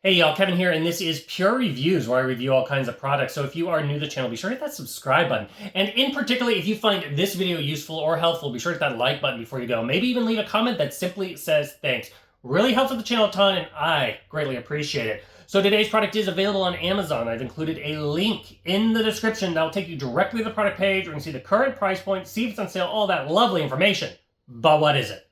Hey y'all, Kevin here, and this is Pure Reviews, where I review all kinds of products. So if you are new to the channel, be sure to hit that subscribe button. And in particular, if you find this video useful or helpful, be sure to hit that like button before you go. Maybe even leave a comment that simply says thanks. Really helps with the channel a ton, and I greatly appreciate it. So today's product is available on Amazon. I've included a link in the description that will take you directly to the product page, where you can see the current price point, see if it's on sale, all that lovely information. But what is it?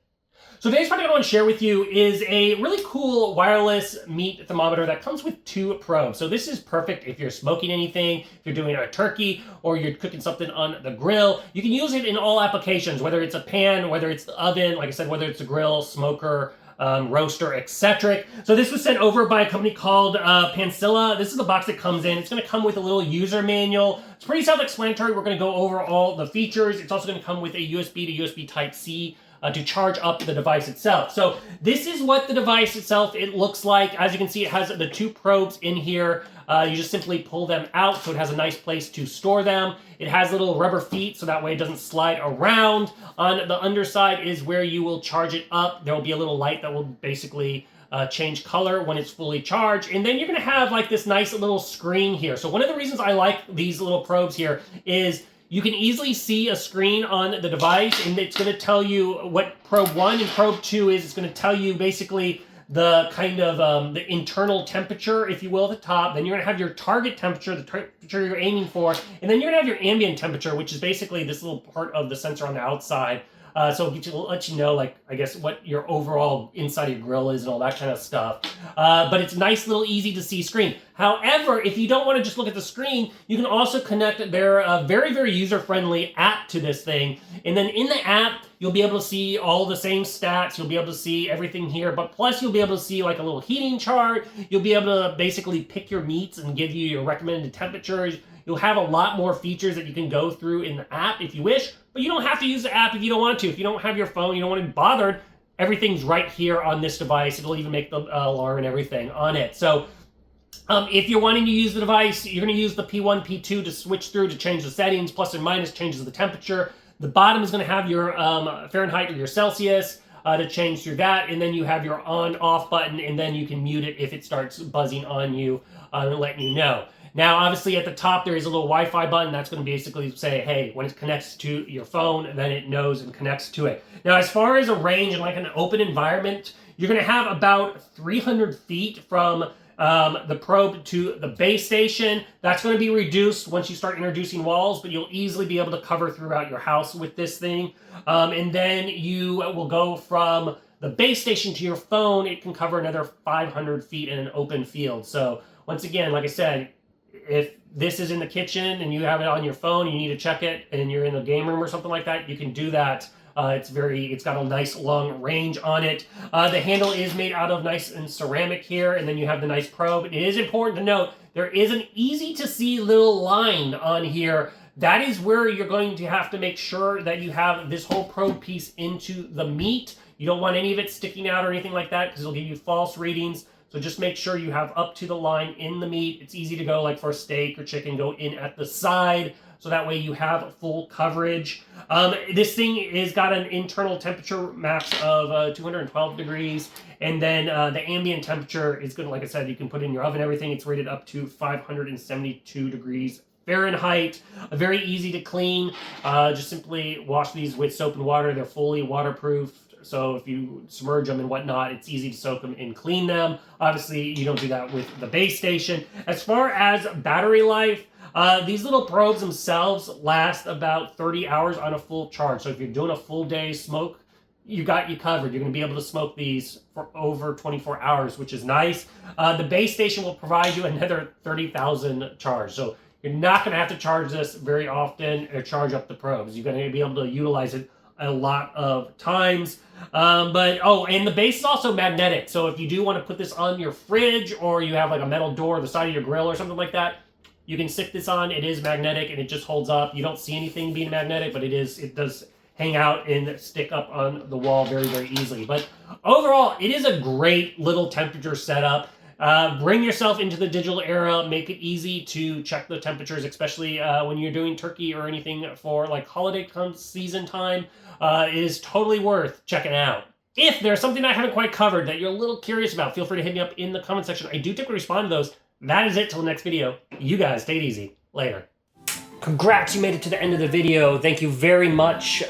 So today's product I want to share with you is a really cool wireless meat thermometer that comes with two probes. So this is perfect if you're smoking anything, if you're doing a turkey, or you're cooking something on the grill. You can use it in all applications, whether it's a pan, whether it's the oven, like I said, whether it's a grill, smoker, roaster, etc. So this was sent over by a company called Panaceia. This is the box that comes in. It's going to come with a little user manual. It's pretty self-explanatory. We're going to go over all the features. It's also going to come with a USB to USB Type-C to charge up the device itself. So this is what the device itself it looks like. As you can see, it has the two probes in here. You just simply pull them out, so it has a nice place to store them. It has little rubber feet, so that way it doesn't slide around. On the underside is where you will charge it up. There will be a little light that will basically change color when it's fully charged. And then you're going to have like this nice little screen here. So one of the reasons I like these little probes here is you can easily see a screen on the device, and it's going to tell you what probe 1 and probe 2 is. It's going to tell you basically the kind of the internal temperature, if you will, at the top. Then you're going to have your target temperature, the temperature you're aiming for, and then you're going to have your ambient temperature, which is basically this little part of the sensor on the outside. So it'll let you know, like, I guess, what your overall inside of your grill is and all that kind of stuff. But it's a nice little easy to see screen. However, if you don't want to just look at the screen, you can also connect their very, very user-friendly app to this thing. And then in the app, you'll be able to see all the same stats. You'll be able to see everything here. But plus, you'll be able to see like a little heating chart. You'll be able to basically pick your meats and give you your recommended temperatures. You'll have a lot more features that you can go through in the app if you wish, but you don't have to use the app if you don't want to. If you don't have your phone, you don't want to be bothered, everything's right here on this device. It'll even make the alarm and everything on it. So if you're wanting to use the device, you're going to use the P1, P2 to switch through to change the settings, plus or minus changes the temperature. The bottom is going to have your Fahrenheit or your Celsius to change through that, and then you have your on-off button, and then you can mute it if it starts buzzing on you and letting you know. Now, obviously, at the top, there is a little Wi-Fi button. That's going to basically say, hey, when it connects to your phone, then it knows and connects to it. Now, as far as a range and like an open environment, you're going to have about 300 feet from the probe to the base station. That's going to be reduced once you start introducing walls, but you'll easily be able to cover throughout your house with this thing. And then you will go from the base station to your phone. It can cover another 500 feet in an open field. So once again, like I said, if this is in the kitchen and you have it on your phone, you need to check it, and you're in the game room or something like that, you can do that. It's got a nice long range on it. The handle is made out of nice and ceramic here, and then you have the nice probe. It is important to note there is an easy to see little line on here. That is where you're going to have to make sure that you have this whole probe piece into the meat. You don't want any of it sticking out or anything like that, because it'll give you false readings. So just make sure you have up to the line in the meat. It's easy to go, like for steak or chicken, go in at the side, so that way you have full coverage. This thing is got an internal temperature max of 212 degrees, and then the ambient temperature is good. Like I said, you can put in your oven and everything. It's rated up to 572 degrees Fahrenheit. Very easy to clean. Just simply wash these with soap and water. They're fully waterproof. So if you submerge them and whatnot, it's easy to soak them and clean them. Obviously, you don't do that with the base station. As far as battery life, these little probes themselves last about 30 hours on a full charge. So if you're doing a full day smoke, you got you covered. You're going to be able to smoke these for over 24 hours, which is nice. The base station will provide you another 30,000 charge. So you're not going to have to charge this very often or charge up the probes. You're going to be able to utilize it a lot of times. And the base is also magnetic. So if you do want to put this on your fridge, or you have like a metal door, the side of your grill or something like that, you can stick this on. It is magnetic and it just holds up. You don't see anything being magnetic, but it does hang out and stick up on the wall very, very easily. But overall, it is a great little temperature setup. Bring yourself into the digital era. Make it easy to check the temperatures, especially when you're doing turkey or anything for like holiday season time. It is totally worth checking out. If there's something I haven't quite covered that you're a little curious about, feel free to hit me up in the comment section. I do typically respond to those. That is it till the next video. You guys, take it easy. Later. Congrats, you made it to the end of the video. Thank you very much.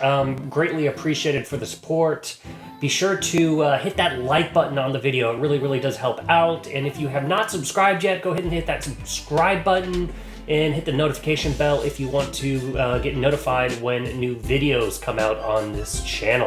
Greatly appreciated for the support. Be sure to hit that like button on the video. It really, really does help out. And if you have not subscribed yet, go ahead and hit that subscribe button and hit the notification bell if you want to get notified when new videos come out on this channel.